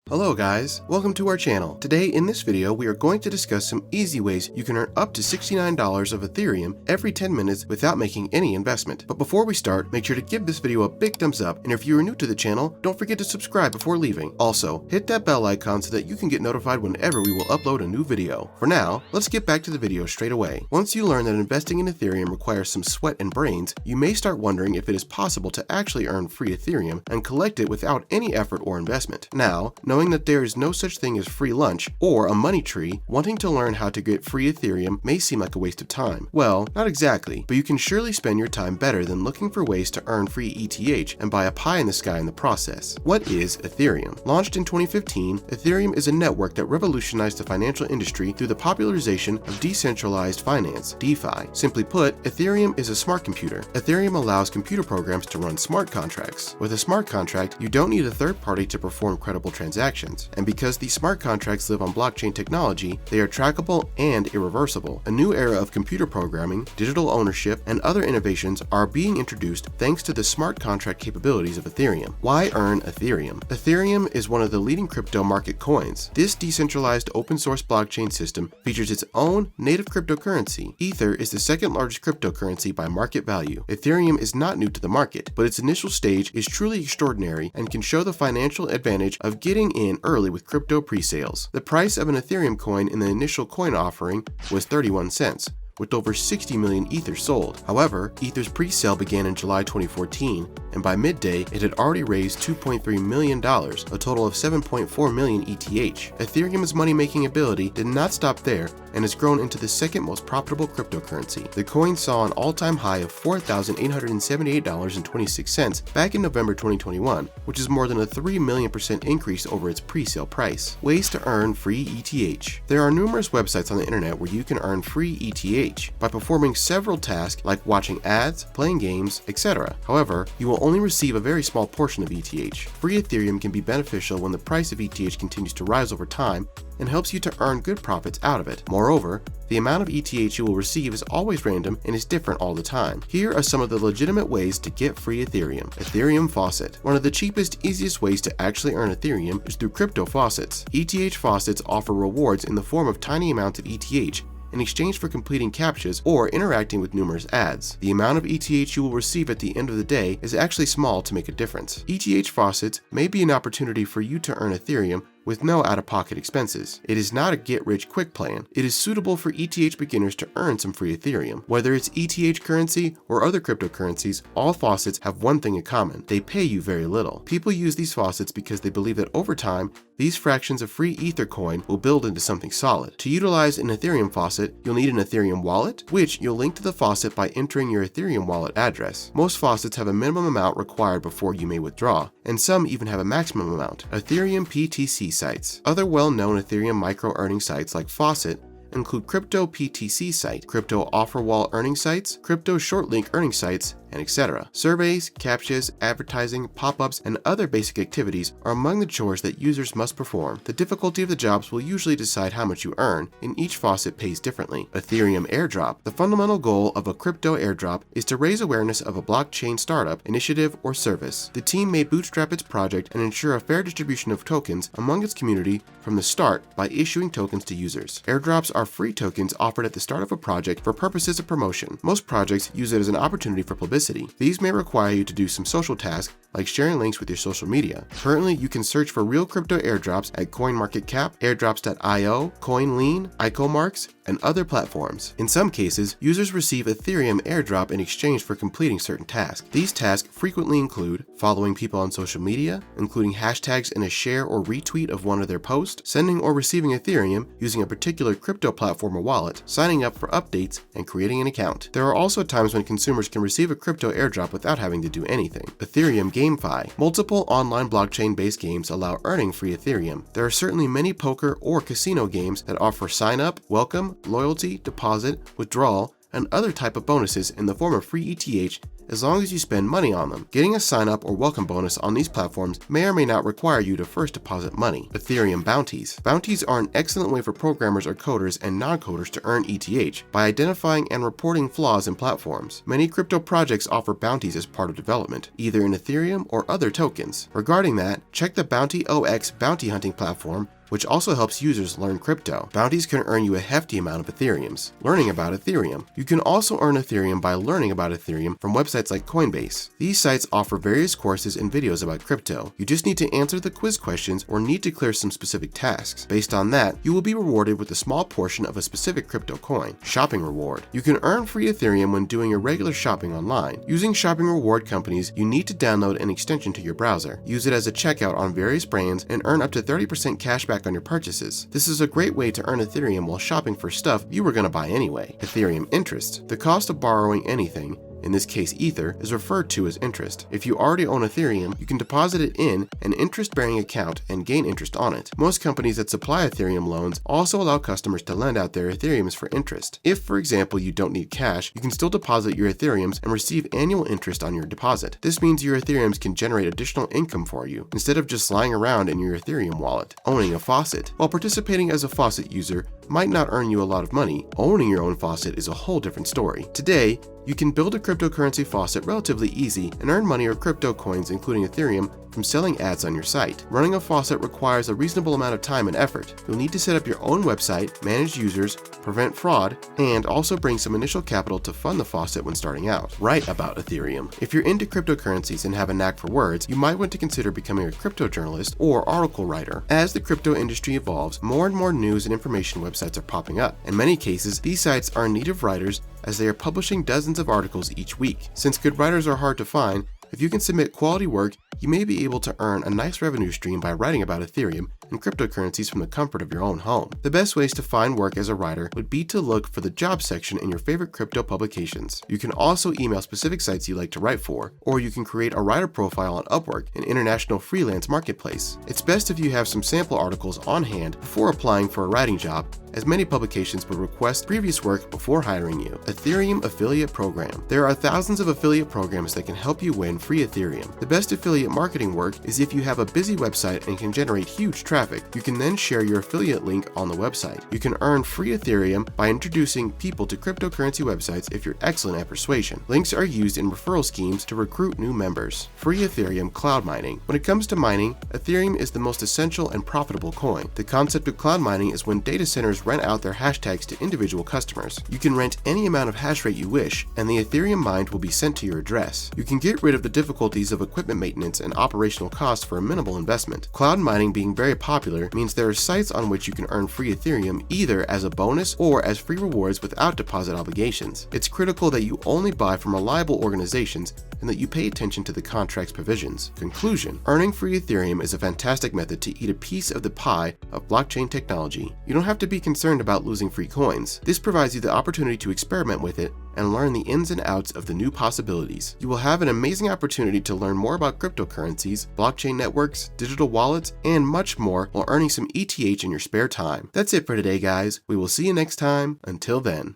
Hello guys, welcome to our channel. Today in this video we are going to discuss some easy ways you can earn up to $69 of Ethereum every 10 minutes without making any investment. But before we start, make sure to give this video a big thumbs up, and if you are new to the channel, don't forget to subscribe before leaving. Also, hit that bell icon so that you can get notified whenever we will upload a new video. For now, let's get back to the video straight away. Once you learn that investing in Ethereum requires some sweat and brains, you may start wondering if it is possible to actually earn free Ethereum and collect it without any effort or investment. Now, knowing that there is no such thing as free lunch or a money tree, wanting to learn how to get free Ethereum may seem like a waste of time. Well, not exactly, but you can surely spend your time better than looking for ways to earn free ETH and buy a pie in the sky in the process. What is Ethereum? Launched in 2015, Ethereum is a network that revolutionized the financial industry through the popularization of Decentralized Finance, DeFi. Simply put, Ethereum is a smart computer. Ethereum allows computer programs to run smart contracts. With a smart contract, you don't need a third party to perform credible transactions. And because these smart contracts live on blockchain technology, they are trackable and irreversible. A new era of computer programming, digital ownership, and other innovations are being introduced thanks to the smart contract capabilities of Ethereum. Why earn Ethereum? Ethereum is one of the leading crypto market coins. This decentralized open source blockchain system features its own native cryptocurrency. Ether is the second largest cryptocurrency by market value. Ethereum is not new to the market, but its initial stage is truly extraordinary and can show the financial advantage of getting in early with crypto pre-sales. The price of an Ethereum coin in the initial coin offering was 31 cents. With over 60 million Ether sold. However, Ether's pre-sale began in July 2014, and by midday, it had already raised $2.3 million, a total of 7.4 million ETH. Ethereum's money-making ability did not stop there and has grown into the second most profitable cryptocurrency. The coin saw an all-time high of $4,878.26 back in November 2021, which is more than a 3 million% increase over its pre-sale price. Ways to earn free ETH. There are numerous websites on the internet where you can earn free ETH by performing several tasks like watching ads, playing games, etc. However, you will only receive a very small portion of ETH. Free Ethereum can be beneficial when the price of ETH continues to rise over time and helps you to earn good profits out of it. Moreover, the amount of ETH you will receive is always random and is different all the time. Here are some of the legitimate ways to get free Ethereum. Ethereum Faucet. One of the cheapest, easiest ways to actually earn Ethereum is through crypto faucets. ETH faucets offer rewards in the form of tiny amounts of ETH in exchange for completing captchas or interacting with numerous ads. The amount of ETH you will receive at the end of the day is actually small to make a difference. ETH faucets may be an opportunity for you to earn Ethereum with no out-of-pocket expenses. It is not a get-rich-quick plan. It is suitable for ETH beginners to earn some free Ethereum. Whether it's ETH currency or other cryptocurrencies, all faucets have one thing in common. They pay you very little. People use these faucets because they believe that over time, these fractions of free Ether coin will build into something solid. To utilize an Ethereum faucet, you'll need an Ethereum wallet, which you'll link to the faucet by entering your Ethereum wallet address. Most faucets have a minimum amount required before you may withdraw, and some even have a maximum amount. Ethereum PTC sites. Other well-known Ethereum micro-earning sites like Faucet include Crypto PTC site, Crypto Offer Wall earning sites, Crypto Short Link earning sites, and etc. Surveys, captchas, advertising, pop-ups, and other basic activities are among the chores that users must perform. The difficulty of the jobs will usually decide how much you earn, and each faucet pays differently. Ethereum Airdrop. The fundamental goal of a crypto airdrop is to raise awareness of a blockchain startup, initiative, or service. The team may bootstrap its project and ensure a fair distribution of tokens among its community from the start by issuing tokens to users. Airdrops are free tokens offered at the start of a project for purposes of promotion. Most projects use it as an opportunity for publicity. These may require you to do some social tasks like sharing links with your social media. Currently, you can search for real crypto airdrops at CoinMarketCap, airdrops.io, CoinLean, IcoMarks, and other platforms. In some cases, users receive Ethereum airdrop in exchange for completing certain tasks. These tasks frequently include following people on social media, including hashtags in a share or retweet of one of their posts, sending or receiving Ethereum using a particular crypto platform or wallet, signing up for updates, and creating an account. There are also times when consumers can receive a crypto airdrop without having to do anything. Ethereum GameFi. Multiple online blockchain-based games allow earning free Ethereum. There are certainly many poker or casino games that offer sign-up, welcome, loyalty, deposit, withdrawal, and other type of bonuses in the form of free ETH as long as you spend money on them. Getting a sign-up or welcome bonus on these platforms may or may not require you to first deposit money. Ethereum bounties. Bounties are an excellent way for programmers or coders and non-coders to earn ETH by identifying and reporting flaws in platforms. Many crypto projects offer bounties as part of development, either in Ethereum or other tokens. Regarding that, check the BountyOX bounty hunting platform, which also helps users learn crypto. Bounties can earn you a hefty amount of Ethereums. Learning about Ethereum. You can also earn Ethereum by learning about Ethereum from websites like Coinbase. These sites offer various courses and videos about crypto. You just need to answer the quiz questions or need to clear some specific tasks. Based on that, you will be rewarded with a small portion of a specific crypto coin. Shopping reward. You can earn free Ethereum when doing your regular shopping online. Using shopping reward companies, you need to download an extension to your browser. Use it as a checkout on various brands and earn up to 30% cashback on your purchases. This is a great way to earn Ethereum while shopping for stuff you were going to buy anyway. Ethereum interest. The cost of borrowing anything, in this case Ether, is referred to as interest. If you already own Ethereum, you can deposit it in an interest-bearing account and gain interest on it. Most companies that supply Ethereum loans also allow customers to lend out their Ethereums for interest. If, for example, you don't need cash, you can still deposit your Ethereums and receive annual interest on your deposit. This means your Ethereums can generate additional income for you, instead of just lying around in your Ethereum wallet. Owning a faucet. While participating as a faucet user might not earn you a lot of money, owning your own faucet is a whole different story. Today, you can build a cryptocurrency faucet relatively easy and earn money or crypto coins, including Ethereum, from selling ads on your site. Running a faucet requires a reasonable amount of time and effort. You'll need to set up your own website, manage users, prevent fraud, and also bring some initial capital to fund the faucet when starting out. Write about Ethereum. If you're into cryptocurrencies and have a knack for words, you might want to consider becoming a crypto journalist or article writer. As the crypto industry evolves, more and more news and information websites are popping up. In many cases, these sites are in need of writers as they are publishing dozens of articles each week. Since good writers are hard to find, if you can submit quality work, you may be able to earn a nice revenue stream by writing about Ethereum and cryptocurrencies from the comfort of your own home. The best ways to find work as a writer would be to look for the job section in your favorite crypto publications. You can also email specific sites you like to write for, or you can create a writer profile on Upwork, an international freelance marketplace. It's best if you have some sample articles on hand before applying for a writing job, as many publications will request previous work before hiring you. Ethereum Affiliate Program. There are thousands of affiliate programs that can help you win free Ethereum. The best affiliate marketing work is if you have a busy website and can generate huge traffic. You can then share your affiliate link on the website. You can earn free Ethereum by introducing people to cryptocurrency websites if you're excellent at persuasion. Links are used in referral schemes to recruit new members. Free Ethereum cloud mining. When it comes to mining, Ethereum is the most essential and profitable coin. The concept of cloud mining is when data centers rent out their hashtags to individual customers. You can rent any amount of hash rate you wish, and the Ethereum mined will be sent to your address. You can get rid of the difficulties of equipment maintenance and operational costs for a minimal investment. Cloud mining being very popular means there are sites on which you can earn free Ethereum either as a bonus or as free rewards without deposit obligations. It's critical that you only buy from reliable organizations and that you pay attention to the contract's provisions. Conclusion: earning free Ethereum is a fantastic method to eat a piece of the pie of blockchain technology. You don't have to be concerned about losing free coins. This provides you the opportunity to experiment with it and learn the ins and outs of the new possibilities. You will have an amazing opportunity to learn more about cryptocurrencies, blockchain networks, digital wallets, and much more while earning some ETH in your spare time. That's it for today, guys. We will see you next time. Until then.